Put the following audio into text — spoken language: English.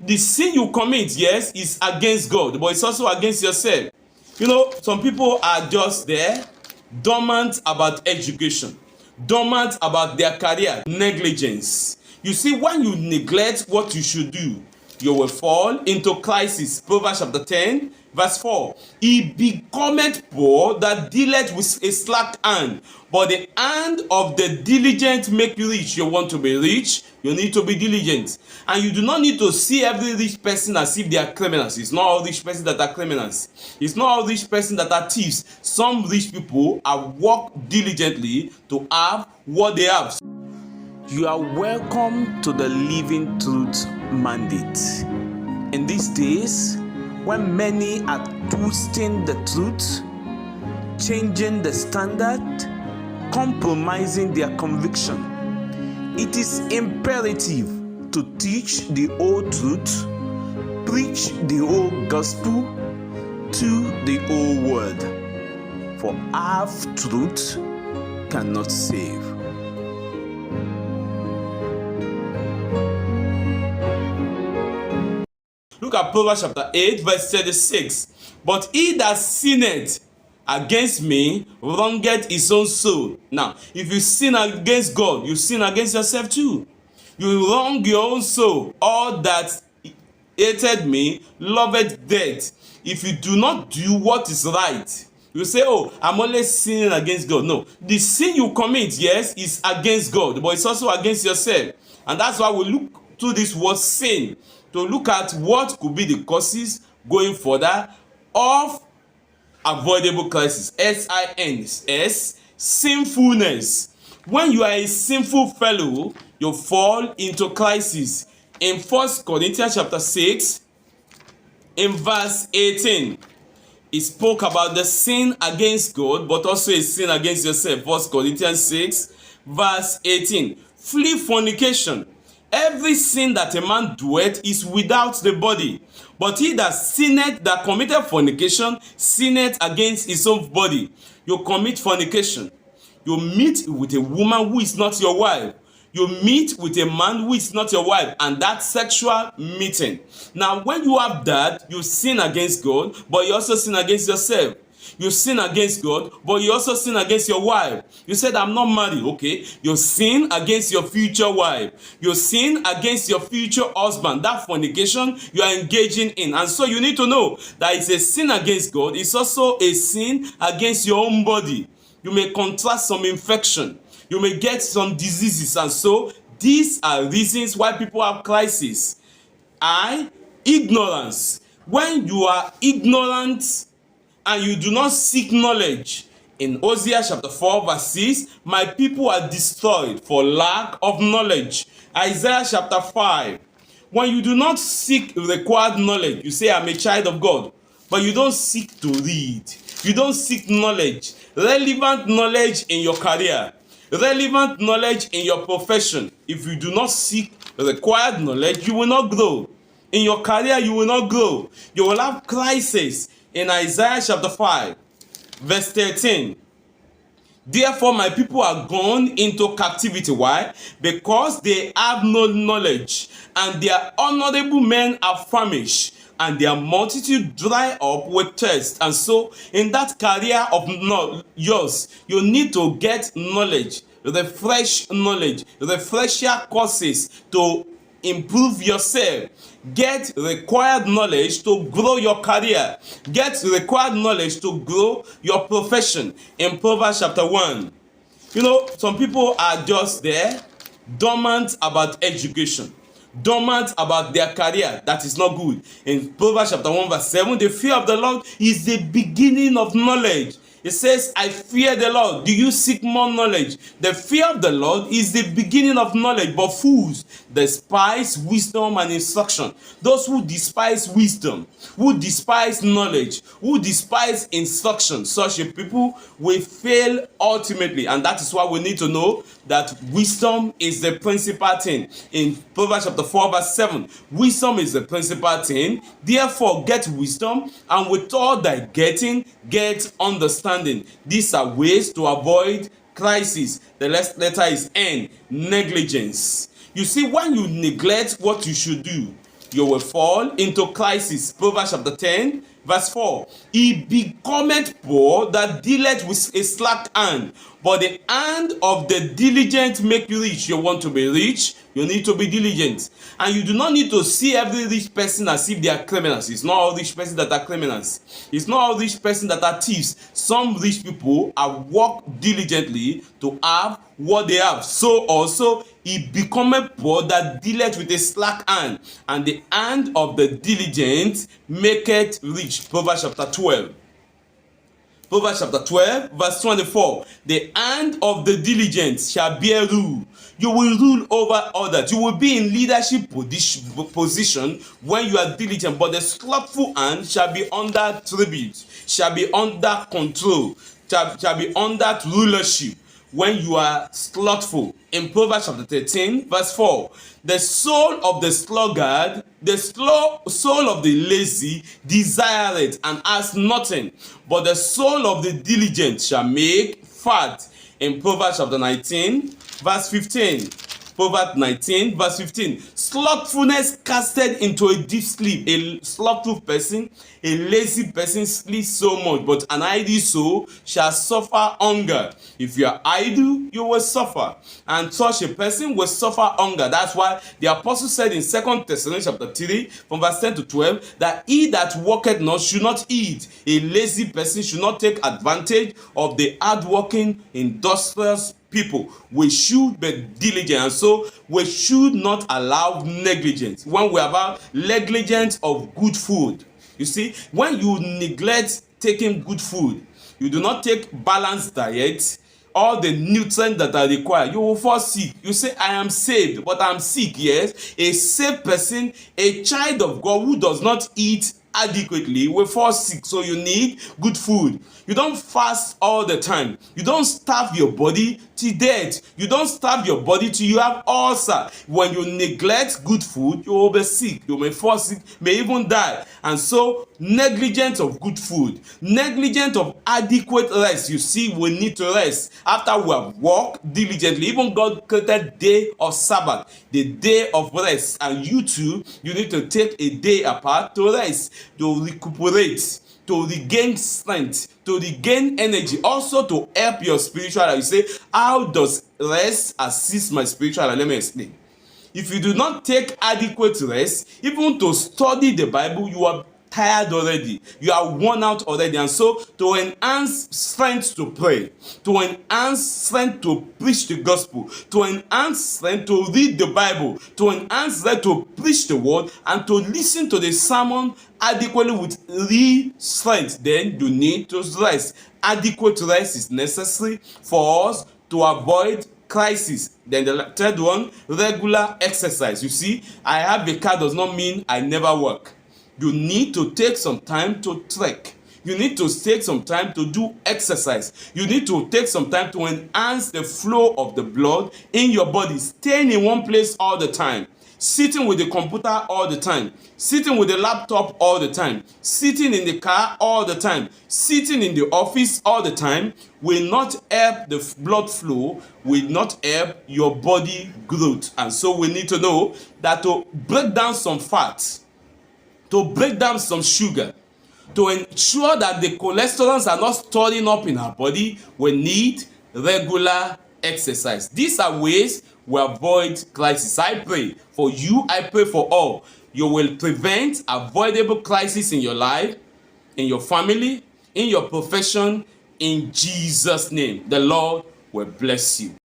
the sin you commit, yes, is against God, but it's also against yourself. You know, some people are just there, dormant about education, dormant about their career, negligence. You see, when you neglect what you should do, you will fall into crisis. Proverbs chapter 10, verse 4. He becometh poor that dealeth with a slack hand, but the hand of the diligent make you rich. You want to be rich, you need to be diligent. And you do not need to see every rich person as if they are criminals. It's not all rich persons that are criminals. It's not all rich persons that are thieves. Some rich people have worked diligently to have what they have. You are welcome to the Living Truth Mandate. In these days, when many are twisting the truth, changing the standard, compromising their conviction, it is imperative to teach the whole truth, preach the whole gospel to the whole world. For half truth cannot save. Look at Proverbs chapter 8, verse 36. But he that sinneth against me wrongeth his own soul. Now, if you sin against God, you sin against yourself too. You wrong your own soul. All that hated me loveth death. If you do not do what is right, you say, oh, I'm only sinning against God. No, the sin you commit, yes, is against God, but it's also against yourself. And that's why we look to this word sin, to look at what could be the causes going further of avoidable crisis. S-I-N-S, sinfulness. When you are a sinful fellow, you fall into crisis. In 1 Corinthians chapter 6, in verse 18, he spoke about the sin against God, but also a sin against yourself. 1 Corinthians 6, verse 18. Flee fornication. Every sin that a man doeth is without the body. But he that sinneth, that committed fornication, sinneth against his own body. You commit fornication. You meet with a woman who is not your wife. You meet with a man who is not your wife, and that's sexual meeting. Now, when you have that, you sin against God, but you also sin against yourself. You sin against God, but you also sin against your wife. You said, I'm not married. Okay. You sin against your future wife. You sin against your future husband. That fornication you are engaging in. And so you need to know that it's a sin against God. It's also a sin against your own body. You may contract some infection. You may get some diseases. And so these are reasons why people have crisis. Ignorance. When you are ignorant and you do not seek knowledge, in Hosea chapter 4 verse 6, my people are destroyed for lack of knowledge. Isaiah chapter 5, when you do not seek required knowledge, you say, I'm a child of God, but you don't seek to read. You don't seek knowledge, relevant knowledge in your career, relevant knowledge in your profession. If you do not seek required knowledge, you will not grow. In your career, you will not grow. You will have crisis. In Isaiah chapter 5, verse 13, therefore my people are gone into captivity. Why? Because they have no knowledge, and their honorable men are famished, and their multitude dry up with thirst. And so in that career of yours, you need to get knowledge, refresh knowledge, refresher courses to improve yourself. Get required knowledge to grow your career. Get required knowledge to grow your profession. In Proverbs chapter 1, you know, some people are just there, dormant about education, dormant about their career. That is not good. In Proverbs chapter 1 verse 7, the fear of the Lord is the beginning of knowledge. It says, I fear the Lord. Do you seek more knowledge? The fear of the Lord is the beginning of knowledge, but fools despise wisdom and instruction. Those who despise wisdom, who despise knowledge, who despise instruction, such a people will fail ultimately. And that is why we need to know that wisdom is the principal thing. In Proverbs chapter 4 verse 7, wisdom is the principal thing. Therefore get wisdom, and with all thy getting, get understanding. These are ways to avoid crisis. The last letter is N, negligence. You see, when you neglect what you should do, you will fall into crisis. Proverbs chapter 10, verse 4. He becometh poor that dealeth with a slack hand, but the hand of the diligent make you rich. You want to be rich, you need to be diligent. And you do not need to see every rich person as if they are criminals. It's not all rich persons that are criminals. It's not all rich persons that are thieves. Some rich people have worked diligently to have what they have. So also he becometh poor that dealeth with a slack hand, and the hand of the diligent maketh rich. Proverbs chapter 12. Proverbs chapter 12, verse 24. The hand of the diligent shall bear rule. You will rule over others. You will be in leadership position when you are diligent, but the slothful hand shall be under tribute, shall be under control, shall be under rulership when you are slothful. In Proverbs chapter 13, verse 4, the soul of the sluggard, the soul of the lazy desireth and has nothing, but the soul of the diligent shall make fat. In Proverbs chapter 19, verse 15. Proverbs 19, verse 15. Slothfulness casted into a deep sleep. A slothful person, a lazy person sleeps so much, but an idle soul shall suffer hunger. If you are idle, you will suffer, and such a person will suffer hunger. That's why the apostle said in 2 Thessalonians chapter 3, from verse 10 to 12, that he that worketh not should not eat. A lazy person should not take advantage of the hardworking, industrious people. We should be diligent, and so we should not allow negligence. When we have negligence of good food, you see, when you neglect taking good food, you do not take balanced diet, all the nutrients that are required, you will fall sick. You say, I am saved, but I'm sick. Yes, a saved person, a child of God who does not eat adequately will fall sick. So you need good food. You don't fast all the time. You don't starve your body to death. You don't starve your body till you have ulcer. When you neglect good food, you will be sick. You may fall sick, may even die. And so negligence of good food, negligence of adequate rest. You see, we need to rest after we have worked diligently. Even God created day of Sabbath, the day of rest, and you too, you need to take a day apart to rest, to recuperate, to regain strength, to regain energy, also to help your spiritual life. You say, how does rest assist my spiritual life? Let me explain. If you do not take adequate rest, even to study the Bible, you are tired already, you are worn out already. And so to enhance strength to pray, to enhance strength to preach the gospel, to enhance strength to read the Bible, to enhance strength to preach the word, and to listen to the sermon adequately with real strength, then you need to rest. Adequate rest is necessary for us to avoid crisis. Then the third one, regular exercise. You see, I have a car does not mean I never work. You need to take some time to trek. You need to take some time to do exercise. You need to take some time to enhance the flow of the blood in your body. Staying in one place all the time, sitting with the computer all the time, sitting with the laptop all the time, sitting in the car all the time, sitting in the office all the time will not help the blood flow, will not help your body growth. And so we need to know that to break down some fats, to break down some sugar, to ensure that the cholesterols are not storing up in our body, we need regular exercise. These are ways we avoid crisis. I pray for you, I pray for all. You will prevent avoidable crisis in your life, in your family, in your profession, in Jesus' name. The Lord will bless you.